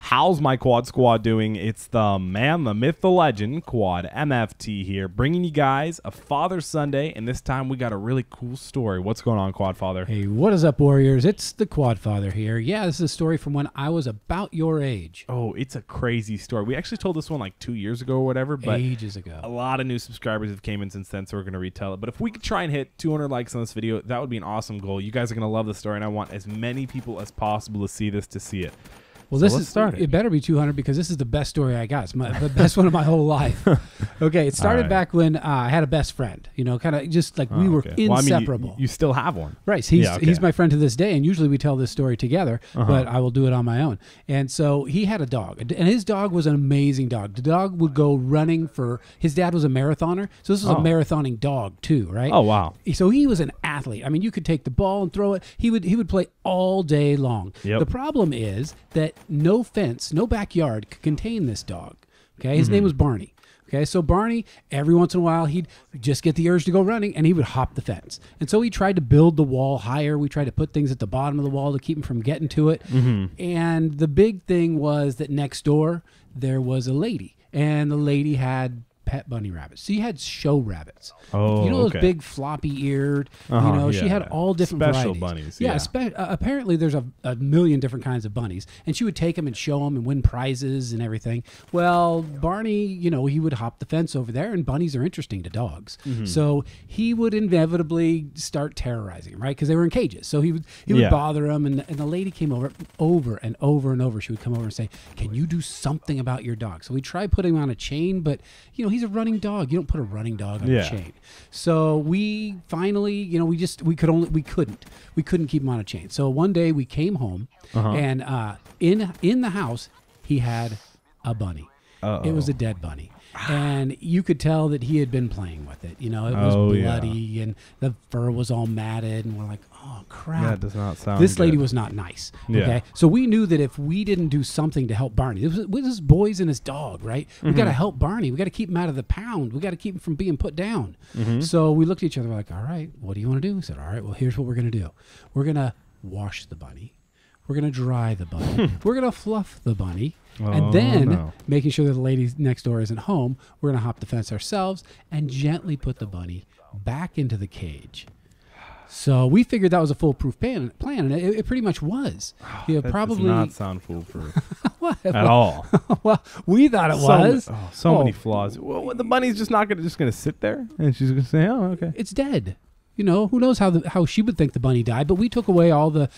How's my Quad Squad doing? It's the man, the myth, the legend, Quadmft here, bringing you guys a Father Sunday, and this time we got a really cool story. What's going on, Quad Father? Hey, what is up, Warriors? It's the Quad Father here. Yeah, this is a story from when I was about your age. Oh, it's a crazy story. We actually told this one like 2 years ago or whatever, but ages ago. A lot of new subscribers have came in since then, so we're going to retell it. But if we could try and hit 200 likes on this video, that would be an awesome goal. You guys are going to love the story, and I want as many people as possible to see this, Well, so it better be 200 because this is the best story I got. It's the best one of my whole life. Okay, it started back when I had a best friend, you know, kind of just like we were inseparable. Well, I mean, you still have one. Right. So he's my friend to this day, and usually we tell this story together, but I will do it on my own. And so he had a dog, and his dog was an amazing dog. The dog would go running his dad was a marathoner, so this was a marathoning dog too, right? Oh, wow. So he was an athlete. I mean, you could take the ball and throw it. He would play all day long. Yep. The problem is that no fence, no backyard could contain this dog. Okay, his name was Barney. Okay, so Barney, every once in a while, he'd just get the urge to go running, and he would hop the fence. And so he tried to build the wall higher. We tried to put things at the bottom of the wall to keep him from getting to it. And the big thing was that next door, there was a lady, and the lady had pet bunny rabbits. She had show rabbits. Oh, you know those big floppy eared. You know, she had all different special varieties. bunnies. Yeah, apparently there's a million different kinds of bunnies, and she would take them and show them and win prizes and everything. Well, Barney, you know, he would hop the fence over there, and bunnies are interesting to dogs, so he would inevitably start terrorizing them, right? Because they were in cages, so he would bother them, and the lady came over and over and over. She would come over and say, "Can you do something about your dog?" So we tried putting him on a chain, but you know, he's a running dog. You don't put a running dog on a chain. So we finally, you know, we couldn't keep him on a chain. So one day we came home, and in the house he had a bunny. It was a dead bunny. And you could tell that he had been playing with it. You know, it was bloody and the fur was all matted, and we're like, oh crap. That does not sound This lady good. was not nice. Okay. So we knew that if we didn't do something to help Barney, this was boys and his dog, right? We got to help Barney. We got to keep him out of the pound. We got to keep him from being put down. So we looked at each other, we're like, all right, what do you want to do? We said, all right, well, here's what we're going to do. We're going to wash the bunny. We're going to dry the bunny. We're going to fluff the bunny. And then, making sure that the lady next door isn't home, we're going to hop the fence ourselves and gently put the bunny back into the cage. So we figured that was a foolproof plan, and it pretty much was. That does not sound foolproof at all. Well, we thought it was. So many flaws. Well, the bunny's just not going to sit there, and she's going to say, "Oh, okay." It's dead. You know, who knows how she would think the bunny died, but we took away all the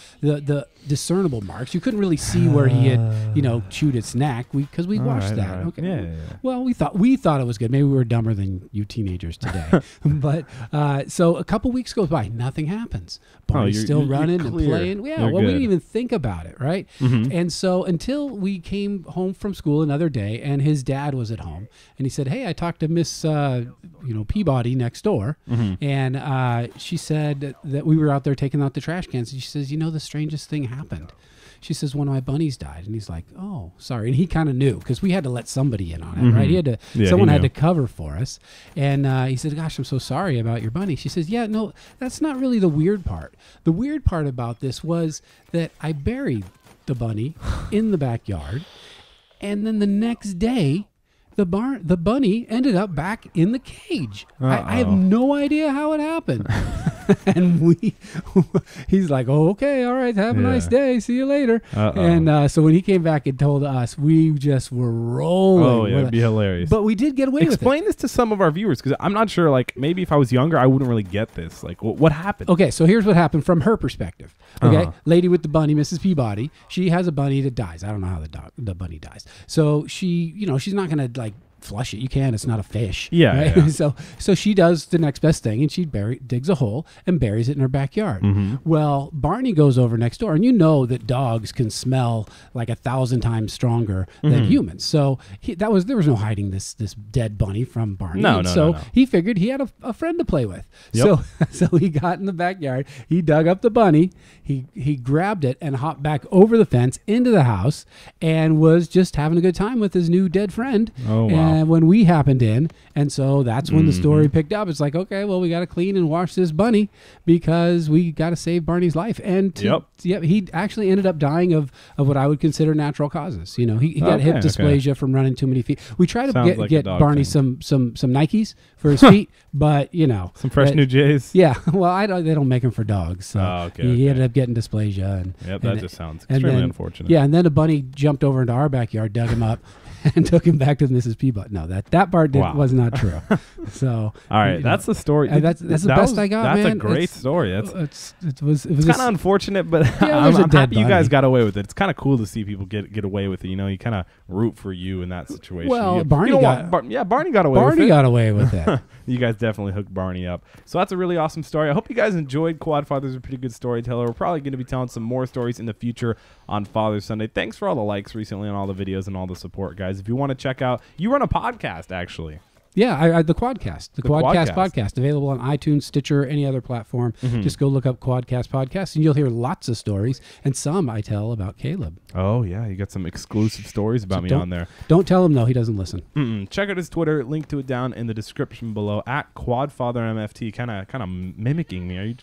discernible marks. You couldn't really see where he had, you know, chewed its neck because we watched that. Okay. Yeah. Well, we thought it was good. Maybe we were dumber than you teenagers today. But so a couple weeks goes by, nothing happens. Barney's still running and playing. Yeah, we didn't even think about it, right? And so until we came home from school another day, and his dad was at home, and he said, "Hey, I talked to Miss Peabody next door, and she said that we were out there taking out the trash cans, and she says, you know, the strangest thing happened." She says, "One of my bunnies died." And he's like, "Oh, sorry." And he kind of knew because we had to let somebody in on it, right? He had to. Someone had to cover for us. And he said, "Gosh, I'm so sorry about your bunny." She says, "Yeah, no, that's not really the weird part. The weird part about this was that I buried the bunny in the backyard, and then the next day, the bunny ended up back in the cage. I have no idea how it happened." And he's like, "Oh, okay, all right, have a nice day. See you later." And so when he came back and told us, we just were rolling. Oh, yeah, it'd be hilarious. But we did get away with it. Explain this to some of our viewers, because I'm not sure, like, maybe if I was younger, I wouldn't really get this. Like, what happened? Okay, so here's what happened from her perspective. Okay, lady with the bunny, Mrs. Peabody, she has a bunny that dies. I don't know how the bunny dies. So she, you know, she's not going to, like, flush it. You can. It's not a fish. Yeah. Right? So she does the next best thing, and she digs a hole and buries it in her backyard. Well, Barney goes over next door, and you know that dogs can smell like 1,000 times stronger than humans. So there was no hiding this dead bunny from Barney. No. He figured he had a friend to play with. So he got in the backyard. He dug up the bunny. He grabbed it and hopped back over the fence into the house and was just having a good time with his new dead friend. Oh, wow. And when we happened in, and so that's when the story picked up. It's like, okay, well, we got to clean and wash this bunny because we got to save Barney's life. And he actually ended up dying of what I would consider natural causes. He got hip dysplasia from running too many feet. We tried to get Barney some Nikes for his feet, but some fresh new J's. Yeah, well, they don't make them for dogs, so he ended up getting dysplasia. And that just sounds extremely unfortunate. Yeah, and then a bunny jumped over into our backyard, dug him up, and took him back to Mrs. Peabody. No, that part was not true. So all right, that's the story. That's the best I got. That's man. a great story. It was kind of unfortunate, but I'm happy you guys got away with it. It's kind of cool to see people get away with it. You kind of root for you in that situation. Well, Barney got away with it. Barney got away with it. You guys definitely hooked Barney up. So that's a really awesome story. I hope you guys enjoyed. Quadfather's a pretty good storyteller. We're probably going to be telling some more stories in the future on Father's Sunday. Thanks for all the likes recently on all the videos and all the support, guys. If you want to check out, you run a podcast, actually. Yeah, the Quadcast. The Quadcast podcast, available on iTunes, Stitcher, any other platform. Just go look up Quadcast podcast, and you'll hear lots of stories, and some I tell about Caleb. Oh, yeah, you got some exclusive stories about me on there. Don't tell him, though. He doesn't listen. Check out his Twitter. Link to it down in the description below, at QuadfatherMFT, kind of mimicking me. Are you...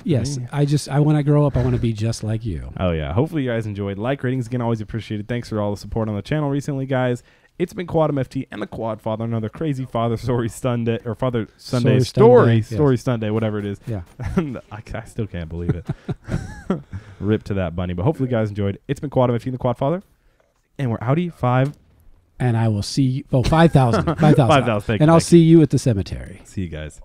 Yes, when I grow up, I want to be just like you. Oh, yeah. Hopefully you guys enjoyed. Like, ratings, again, always appreciated. Thanks for all the support on the channel recently, guys. It's been Quadmft and the Quadfather, another crazy Father Story Sunday, or Father Sunday Story Sunday, whatever it is. Yeah. I still can't believe it. Rip to that bunny. But hopefully you guys enjoyed. It's been Quadmft and the Quadfather. And we're outie 5. And I will see you. 5,000. 5,000. 5,000. And I'll see you at the cemetery. See you guys.